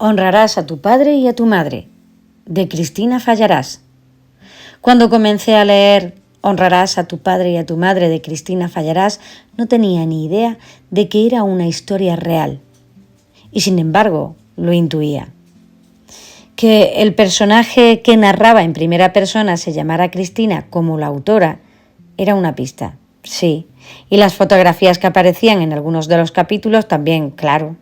Honrarás a tu padre y a tu madre, de Cristina Fallarás. Cuando comencé a leer Honrarás a tu padre y a tu madre, de Cristina Fallarás, no tenía ni idea de que era una historia real. Y sin embargo, lo intuía. Que el personaje que narraba en primera persona se llamara Cristina como la autora era una pista, sí. Y las fotografías que aparecían en algunos de los capítulos también, claro.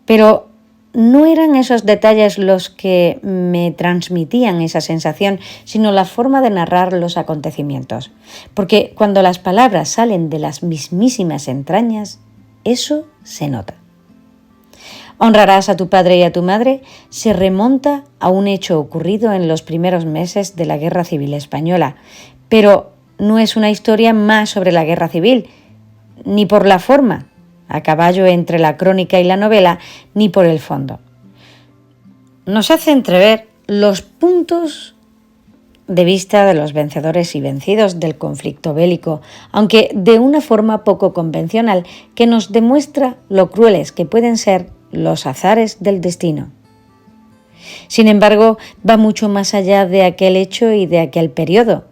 Pero no eran esos detalles los que me transmitían esa sensación, sino la forma de narrar los acontecimientos. Porque cuando las palabras salen de las mismísimas entrañas, eso se nota. Honrarás a tu padre y a tu madre se remonta a un hecho ocurrido en los primeros meses de la Guerra Civil Española, pero no es una historia más sobre la Guerra Civil, ni por la forma, a caballo entre la crónica y la novela, ni por el fondo. Nos hace entrever los puntos de vista de los vencedores y vencidos del conflicto bélico, aunque de una forma poco convencional que nos demuestra lo crueles que pueden ser los azares del destino. Sin embargo, va mucho más allá de aquel hecho y de aquel periodo,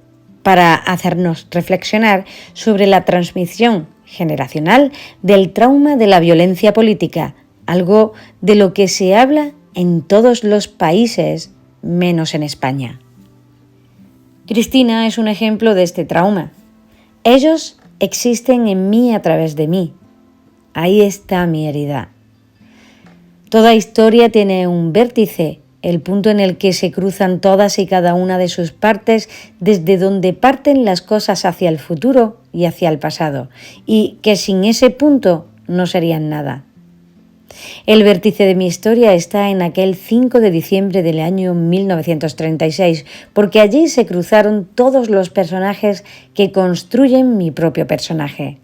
para hacernos reflexionar sobre la transmisión generacional del trauma de la violencia política, algo de lo que se habla en todos los países, menos en España. Cristina es un ejemplo de este trauma. Ellos existen en mí a través de mí. Ahí está mi herida. Toda historia tiene un vértice, el punto en el que se cruzan todas y cada una de sus partes, desde donde parten las cosas hacia el futuro y hacia el pasado, y que sin ese punto no serían nada. El vértice de mi historia está en aquel 5 de diciembre del año 1936, porque allí se cruzaron todos los personajes que construyen mi propio personaje.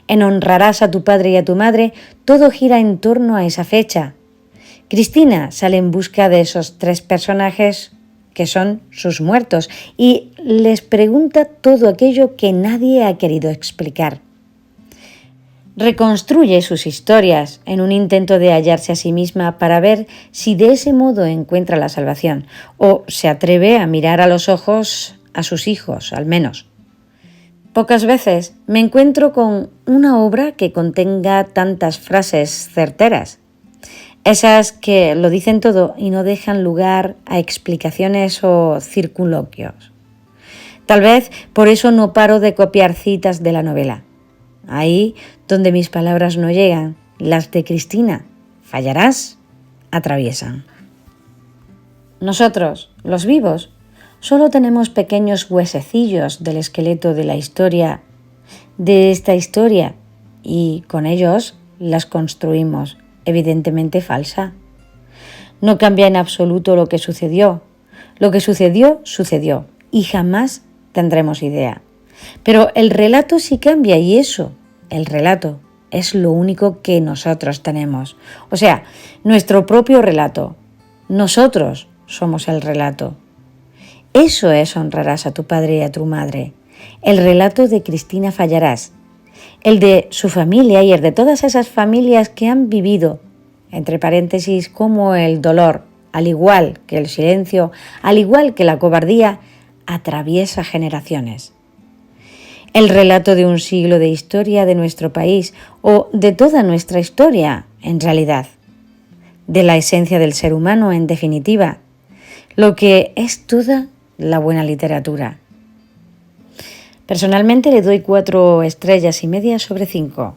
En Honrarás a tu padre y a tu madre, todo gira en torno a esa fecha. Cristina sale en busca de esos tres personajes que son sus muertos y les pregunta todo aquello que nadie ha querido explicar. Reconstruye sus historias en un intento de hallarse a sí misma para ver si de ese modo encuentra la salvación o se atreve a mirar a los ojos a sus hijos, al menos. Pocas veces me encuentro con una obra que contenga tantas frases certeras. Esas que lo dicen todo y no dejan lugar a explicaciones o circunloquios. Tal vez por eso no paro de copiar citas de la novela. Ahí donde mis palabras no llegan, las de Cristina Fallarás atraviesan. Nosotros, los vivos, solo tenemos pequeños huesecillos del esqueleto de la historia, de esta historia, y con ellos las construimos, evidentemente falsa. No cambia en absoluto lo que sucedió. Lo que sucedió, sucedió, y jamás tendremos idea. Pero el relato sí cambia, y eso, el relato, es lo único que nosotros tenemos. O sea, nuestro propio relato. Nosotros somos el relato. Eso es Honrarás a tu padre y a tu madre. El relato de Cristina Fallarás. El de su familia y el de todas esas familias que han vivido, entre paréntesis, como el dolor, al igual que el silencio, al igual que la cobardía, atraviesa generaciones. El relato de un siglo de historia de nuestro país o de toda nuestra historia, en realidad. De la esencia del ser humano, en definitiva. Lo que es toda la buena literatura. Personalmente le doy 4,5 estrellas sobre 5.